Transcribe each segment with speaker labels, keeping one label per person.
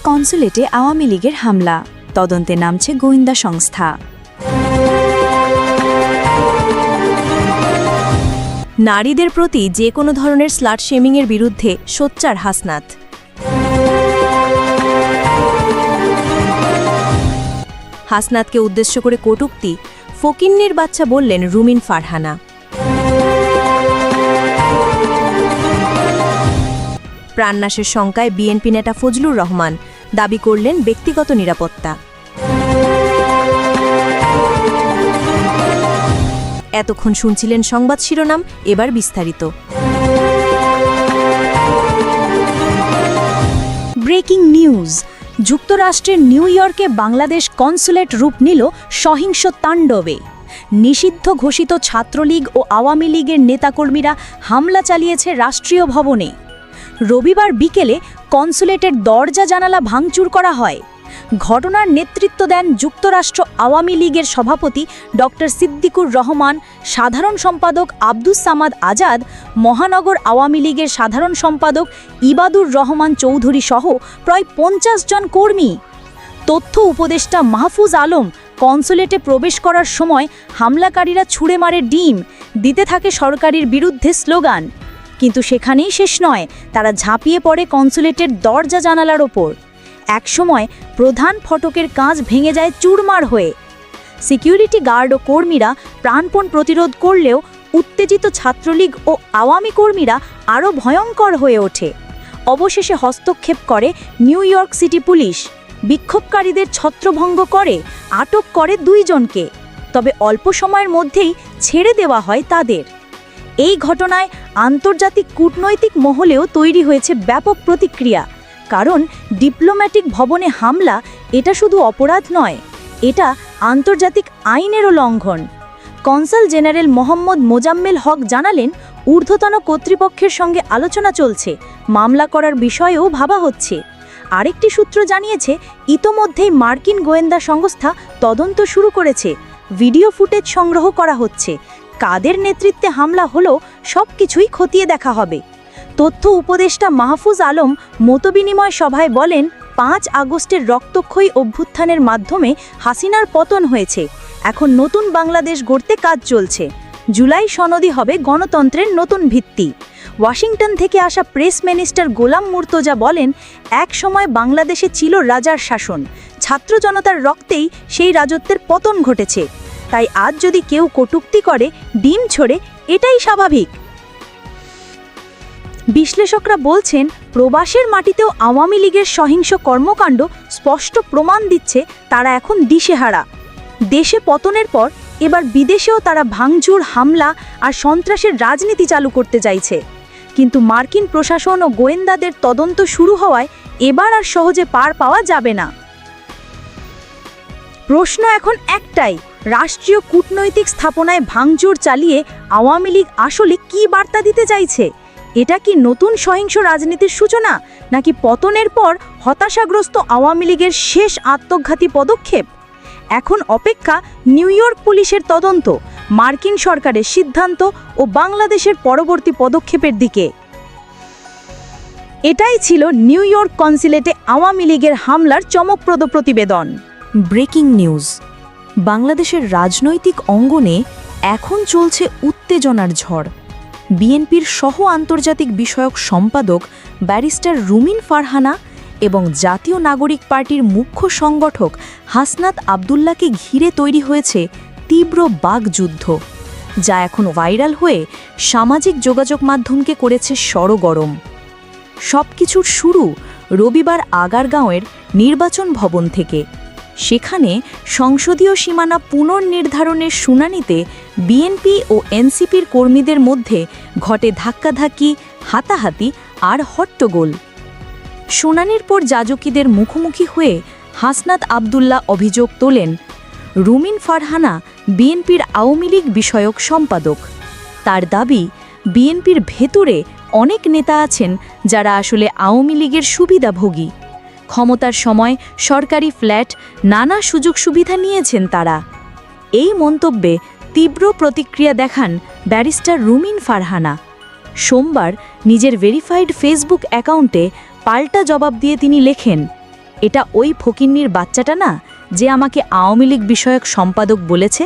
Speaker 1: কনসুলেটে আওয়ামী লীগের হামলা, তদন্তে নামছে গোয়েন্দা সংস্থা। নারীদের প্রতি যে কোনো ধরনের স্লাট শেমিংয়ের বিরুদ্ধে সোচ্চার হাসনাত। হাসনাতকে উদ্দেশ্য করে কটূক্তি, ফকিন্নির বাচ্চা বললেন রুমিন ফারহানা। প্রাণনাশের শঙ্কায় বিএনপি নেতা ফজলুর রহমান, দাবি করলেন ব্যক্তিগত নিরাপত্তা। এতক্ষণ শুনছিলেন সংবাদ শিরোনাম, এবার বিস্তারিত। Breaking news. যুক্তরাষ্ট্রের নিউ ইয়র্কে বাংলাদেশ কনসুলেট রূপ নিল সহিংস তাণ্ডবে। নিষিদ্ধ ঘোষিত ছাত্রলীগ ও আওয়ামী লীগের নেতাকর্মীরা হামলা চালিয়েছে রাষ্ট্রীয় ভবনে। রবিবার বিকেলে কনসুলেটের দরজা জানালা ভাঙচুর করা হয়। ঘটনার নেতৃত্ব দেন যুক্তরাষ্ট্র আওয়ামী লীগের সভাপতি ড সিদ্দিকুর রহমান, সাধারণ সম্পাদক আব্দুস সামাদ আজাদ, মহানগর আওয়ামী লীগের সাধারণ সম্পাদক ইবাদুর রহমান চৌধুরী সহ প্রায় ৫০ জন কর্মী। তথ্য উপদেষ্টা মাহফুজ আলম কনসুলেটে প্রবেশ করার সময় হামলাকারীরা ছুঁড়ে মারে ডিম, দিতে থাকে সরকারের বিরুদ্ধে স্লোগান। কিন্তু সেখানেই শেষ নয়, তারা ঝাঁপিয়ে পড়ে কনসুলেটের দরজা জানালার ওপর। একসময় প্রধান ফটকের কাঁচ ভেঙে যায় চুরমার হয়ে। সিকিউরিটি গার্ড ও কর্মীরা প্রাণপণ প্রতিরোধ করলেও উত্তেজিত ছাত্রলীগ ও আওয়ামী কর্মীরা আরও ভয়ঙ্কর হয়ে ওঠে। অবশেষে হস্তক্ষেপ করে নিউ ইয়র্ক সিটি পুলিশ। বিক্ষোভকারীদের ছত্রভঙ্গ করে আটক করে ২ জনকে, তবে অল্প সময়ের মধ্যেই ছেড়ে দেওয়া হয় তাদের। এই ঘটনায় আন্তর্জাতিক কূটনৈতিক মহলেও তৈরি হয়েছে ব্যাপক প্রতিক্রিয়া। কারণ ডিপ্লোম্যাটিক ভবনে হামলা এটা শুধু অপরাধ নয়, এটা আন্তর্জাতিক আইনেরও লঙ্ঘন। কনসাল জেনারেল মোহাম্মদ মোজাম্মেল হক জানালেন, ঊর্ধ্বতন কর্তৃপক্ষের সঙ্গে আলোচনা চলছে, মামলা করার বিষয়েও ভাবা হচ্ছে। আরেকটি সূত্র জানিয়েছে, ইতোমধ্যেই মার্কিন গোয়েন্দা সংস্থা তদন্ত শুরু করেছে, ভিডিও ফুটেজ সংগ্রহ করা হচ্ছে। কাদের নেতৃত্বে হামলা হলো সবকিছুই খতিয়ে দেখা হবে। তথ্য উপদেষ্টা মাহফুজ আলম মতবিনিময় সভায় বলেন, ৫ আগস্টের রক্তক্ষয়ী অভ্যুত্থানের মাধ্যমে হাসিনার পতন হয়েছে। এখন নতুন বাংলাদেশ গড়তে কাজ চলছে। জুলাই সনদই হবে গণতন্ত্রের নতুন ভিত্তি। ওয়াশিংটন থেকে আসা প্রেস মিনিস্টার গোলাম মুর্তজা বলেন, এক সময় বাংলাদেশে ছিল রাজার শাসন, ছাত্র জনতার রক্তেই সেই রাজত্বের পতন ঘটেছে। তাই আজ যদি কেউ কটূক্তি করে, ডিম ছোড়ে, এটাই স্বাভাবিক। বিশ্লেষকরা বলছেন, প্রবাসের মাটিতেও আওয়ামী লীগের সহিংস কর্মকাণ্ড স্পষ্ট প্রমাণ দিচ্ছে তারা এখন দিশেহারা। দেশে পতনের পর এবার বিদেশেও তারা ভাঙচুর, হামলা আর সন্ত্রাসের রাজনীতি চালু করতে চাইছে। কিন্তু মার্কিন প্রশাসন ও গোয়েন্দাদের তদন্ত শুরু হওয়ায় এবার আর সহজে পার পাওয়া যাবে না। প্রশ্ন এখন একটাই, রাষ্ট্রীয় কূটনৈতিক স্থাপনায় ভাঙচুর চালিয়ে আওয়ামী লীগ আসলে কী বার্তা দিতে চাইছে? এটা কি নতুন সহিংস রাজনীতির সূচনা, নাকি পতনের পর হতাশাগ্রস্ত আওয়ামী লীগের শেষ আত্মঘাতী পদক্ষেপ? এখন অপেক্ষা নিউ ইয়র্ক পুলিশের তদন্ত, মার্কিন সরকারের সিদ্ধান্ত ও বাংলাদেশের পরবর্তী পদক্ষেপের দিকে। এটাই ছিল নিউ ইয়র্ক কনসুলেটে আওয়ামী লীগের হামলার চমকপ্রদ প্রতিবেদন। Breaking news. বাংলাদেশের রাজনৈতিক অঙ্গনে এখন চলছে উত্তেজনার ঝড়। বিএনপির সহ আন্তর্জাতিক বিষয়ক সম্পাদক ব্যারিস্টার রুমিন ফারহানা এবং জাতীয় নাগরিক পার্টির মুখ্য সংগঠক হাসনাত আবদুল্লাহকে ঘিরে তৈরি হয়েছে তীব্র বাকযুদ্ধ, যা এখন ভাইরাল হয়ে সামাজিক যোগাযোগ মাধ্যমকে করেছে সরগরম। সবকিছুর শুরু রবিবার আগারগাঁওয়ের নির্বাচন ভবন থেকে। সেখানে সংসদীয় সীমানা পুনর্নির্ধারণের শুনানিতে বিএনপি ও এনসিপির কর্মীদের মধ্যে ঘটে ধাক্কাধাক্কি, হাতাহাতি আর হট্টগোল। শুনানির পর যাজকীদের মুখোমুখি হয়ে হাসনাত আবদুল্লাহ অভিযোগ তোলেন, রুমিন ফারহানা বিএনপির আওয়ামী লীগ বিষয়ক সম্পাদক। তার দাবি, বিএনপির ভেতরে অনেক নেতা আছেন যারা আসলে আওয়ামী লীগের সুবিধাভোগী। ক্ষমতার সময় সরকারি ফ্ল্যাট, নানা সুযোগ সুবিধা নিয়েছেন তারা। এই মন্তব্যে তীব্র প্রতিক্রিয়া দেখান ব্যারিস্টার রুমিন ফারহানা। সোমবার নিজের ভেরিফাইড ফেসবুক অ্যাকাউন্টে পাল্টা জবাব দিয়ে তিনি লেখেন, এটা ওই ফকিন্নির বাচ্চাটা না, যে আমাকে আওয়ামী লীগ বিষয়ক সম্পাদক বলেছে?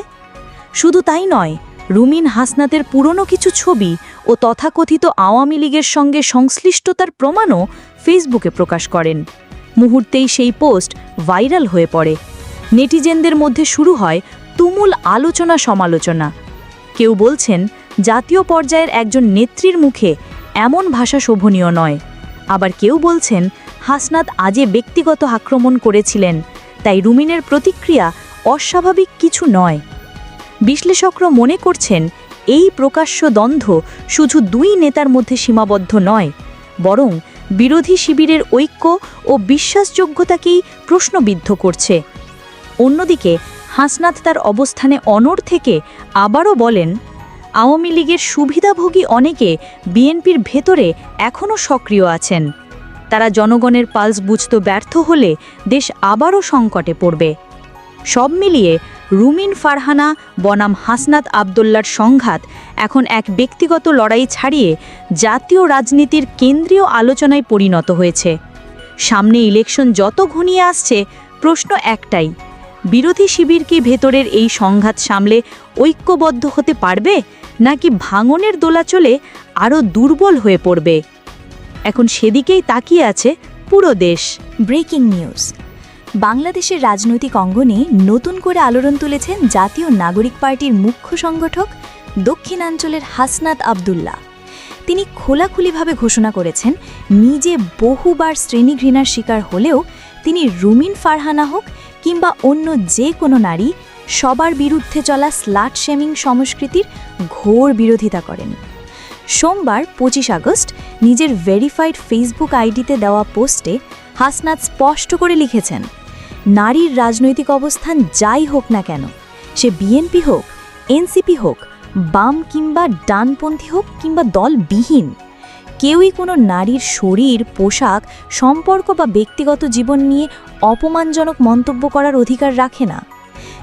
Speaker 1: শুধু তাই নয়, রুমিন হাসনাতের পুরনো কিছু ছবি ও তথাকথিত আওয়ামী লীগের সঙ্গে সংশ্লিষ্টতার প্রমাণও ফেসবুকে প্রকাশ করেন। মুহূর্তেই সেই পোস্ট ভাইরাল হয়ে পড়ে। নেটিজেনদের মধ্যে শুরু হয় তুমুল আলোচনা সমালোচনা। কেউ বলছেন জাতীয় পর্যায়ের একজন নেত্রীর মুখে এমন ভাষা শোভনীয় নয়, আবার কেউ বলছেন হাসনাত আজে ব্যক্তিগত আক্রমণ করেছিলেন, তাই রুমিনের প্রতিক্রিয়া অস্বাভাবিক কিছু নয়। বিশ্লেষকরা মনে করছেন এই প্রকাশ্য দ্বন্দ্ব শুধু দুই নেতার মধ্যে সীমাবদ্ধ নয়, বরং বিরোধী শিবিরের ঐক্য ও বিশ্বাসযোগ্যতাকেই প্রশ্নবিদ্ধ করছে। অন্যদিকে হাসনাত তার অবস্থানে অনড় থেকে আবারও বলেন, আওয়ামী লীগের সুবিধাভোগী অনেকে বিএনপির ভেতরে এখনও সক্রিয় আছেন। তারা জনগণের পালস বুঝতে ব্যর্থ হলে দেশ আবারও সংকটে পড়বে। সব মিলিয়ে রুমিন ফারহানা বনাম হাসনাত আবদুল্লার সংঘাত এখন এক ব্যক্তিগত লড়াই ছাড়িয়ে জাতীয় রাজনীতির কেন্দ্রীয় আলোচনায় পরিণত হয়েছে। সামনে ইলেকশন যত ঘনিয়ে আসছে, প্রশ্ন একটাই, বিরোধী শিবির কি ভেতরের এই সংঘাত সামলে ঐক্যবদ্ধ হতে পারবে, নাকি ভাঙনের দোলাচলে আরও দুর্বল হয়ে পড়বে? এখন সেদিকেই তাকিয়ে আছে পুরো দেশ।
Speaker 2: Breaking news. বাংলাদেশের রাজনৈতিক অঙ্গনে নতুন করে আলোড়ন তুলেছেন জাতীয় নাগরিক পার্টির মুখ্য সংগঠক দক্ষিণাঞ্চলের হাসনাত আবদুল্লাহ। তিনি খোলাখুলিভাবে ঘোষণা করেছেন, নিজে বহুবার শ্রেণীঘৃণার শিকার হলেও তিনি রুমিন ফারহানা হোক কিংবা অন্য যে কোনো নারী, সবার বিরুদ্ধে চলা স্লাট শেমিং সংস্কৃতির ঘোর বিরোধিতা করেন। সোমবার 25 আগস্ট নিজের ভেরিফাইড ফেসবুক আইডিতে দেওয়া পোস্টে হাসনাত স্পষ্ট করে লিখেছেন, নারীর রাজনৈতিক অবস্থান যাই হোক না কেন, সে বিএনপি হোক, এনসিপি হোক, বাম কিংবা ডানপন্থী হোক কিংবা দলবিহীন, কেউই কোনো নারীর শরীর, পোশাক, সম্পর্ক বা ব্যক্তিগত জীবন নিয়ে অপমানজনক মন্তব্য করার অধিকার রাখে না।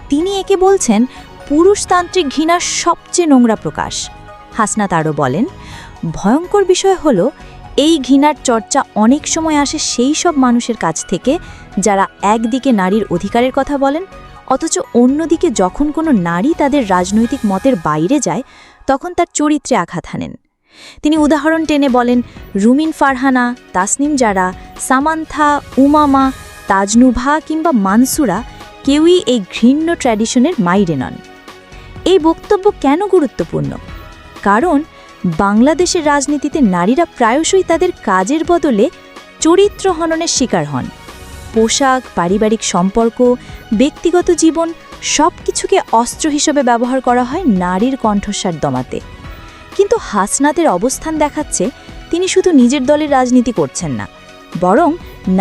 Speaker 2: তিনি একে বলছেন পুরুষতান্ত্রিক ঘৃণার সবচেয়ে নোংরা প্রকাশ। হাসনাত আরও বলেন, ভয়ঙ্কর বিষয় হলো এই ঘৃণার চর্চা অনেক সময় আসে সেই সব মানুষের কাছ থেকে যারা একদিকে নারীর অধিকারের কথা বলেন, অথচ অন্যদিকে যখন কোনো নারী তাদের রাজনৈতিক মতের বাইরে যায় তখন তার চরিত্রে আঘাত হানেন। তিনি উদাহরণ টেনে বলেন, রুমিন ফারহানা, তাসনিম জারা, সামান্থা, উমামা, তাজনুভা কিংবা মানসুরা কেউই এই ঘৃণ্য ট্র্যাডিশনের মাইরে নন। এই বক্তব্য কেন গুরুত্বপূর্ণ? কারণ বাংলাদেশের রাজনীতিতে নারীরা প্রায়শই তাদের কাজের বদলে চরিত্র হননের শিকার হন। পোশাক, পারিবারিক সম্পর্ক, ব্যক্তিগত জীবন সব কিছুকে অস্ত্র হিসেবে ব্যবহার করা হয় নারীর কণ্ঠস্বার দমাতে। কিন্তু হাসনাতের অবস্থান দেখাচ্ছে তিনি শুধু নিজের দলের রাজনীতি করছেন না, বরং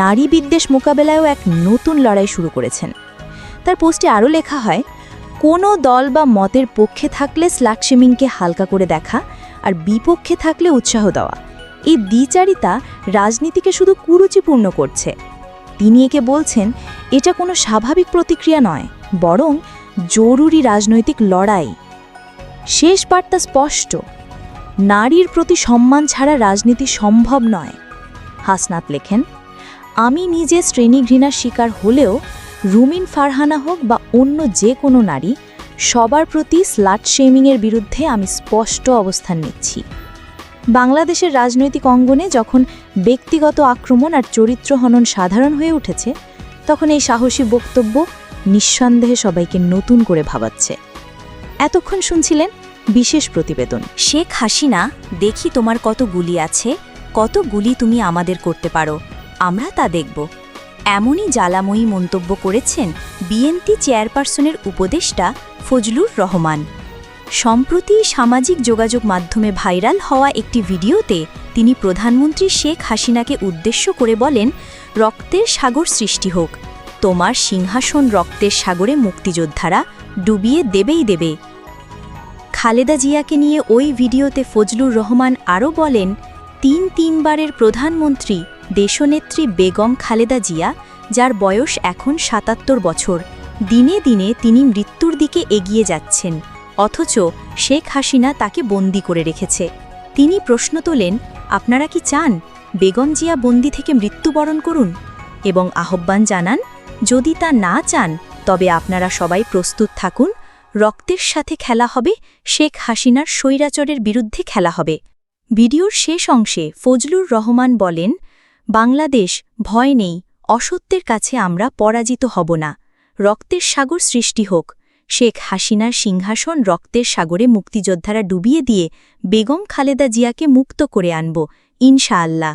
Speaker 2: নারী বিদ্বেষ মোকাবেলায়ও এক নতুন লড়াই শুরু করেছেন। তার পোস্টে আরও লেখা হয়, কোনো দল বা মতের পক্ষে থাকলে স্লাট শেমিংকে হালকা করে দেখা আর বিপক্ষে থাকলে উৎসাহ দেওয়া, এই দ্বিচারিতা রাজনীতিকে শুধু কুরুচিপূর্ণ করছে। তিনি একে বলছেন, এটা কোনো স্বাভাবিক প্রতিক্রিয়া নয়, বরং জরুরি রাজনৈতিক লড়াই। শেষ বার্তা স্পষ্ট, নারীর প্রতি সম্মান ছাড়া রাজনীতি সম্ভব নয়। হাসনাত লেখেন, আমি নিজে শ্রেণীঘৃণার শিকার হলেও রুমিন ফারহানা হোক বা অন্য যে কোনো নারী, সবার প্রতি স্লাট শেমিংয়ের বিরুদ্ধে আমি স্পষ্ট অবস্থান নিচ্ছি। বাংলাদেশের রাজনৈতিক অঙ্গনে যখন ব্যক্তিগত আক্রমণ আর চরিত্র হনন সাধারণ হয়ে উঠেছে, তখন এই সাহসী বক্তব্য নিঃসন্দেহে সবাইকে নতুন করে ভাবাচ্ছে। এতক্ষণ শুনছিলেন বিশেষ প্রতিবেদন।
Speaker 1: শেখ হাসিনা, দেখি তোমার কত গুলি আছে, কত গুলি তুমি আমাদের করতে পারো, আমরা তা দেখব। এমনই জ্বালাময়ী মন্তব্য করেছেন বিএনপি চেয়ারপারসনের উপদেষ্টা ফজলুর রহমান। সম্প্রতি সামাজিক যোগাযোগ মাধ্যমে ভাইরাল হওয়া একটি ভিডিওতে তিনি প্রধানমন্ত্রী শেখ হাসিনাকে উদ্দেশ্য করে বলেন, রক্তের সাগর সৃষ্টি হোক, তোমার সিংহাসন রক্তের সাগরে মুক্তিযোদ্ধারা ডুবিয়ে দেবেই দেবে। খালেদা জিয়াকে নিয়ে ওই ভিডিওতে ফজলুর রহমান আরও বলেন, তিনবারের প্রধানমন্ত্রী দেশনেত্রী বেগম খালেদা জিয়া, যার বয়স এখন ৭৭ বছর, দিনে দিনে তিনি মৃত্যুর দিকে এগিয়ে যাচ্ছেন, অথচ শেখ হাসিনা তাকে বন্দী করে রেখেছে। তিনি প্রশ্ন তোলেন, আপনারা কি চান বেগম জিয়া বন্দী থেকে মৃত্যুবরণ করুন? এবং আহ্বান জানান, যদি তা না চান তবে আপনারা সবাই প্রস্তুত থাকুন, রক্তের সাথে খেলা হবে, শেখ হাসিনার স্বৈরাচারের বিরুদ্ধে খেলা হবে। ভিডিওর শেষ অংশে ফজলুর রহমান বলেন, বাংলাদেশ, ভয় নেই, অসত্যের কাছে আমরা পরাজিত হব না। রক্তের সাগর সৃষ্টি হোক, শেখ হাসিনার সিংহাসন রক্তের সাগরে মুক্তিযোদ্ধারা ডুবিয়ে দিয়ে বেগম খালেদা জিয়াকে মুক্ত করে আনব, ইনশাআল্লাহ।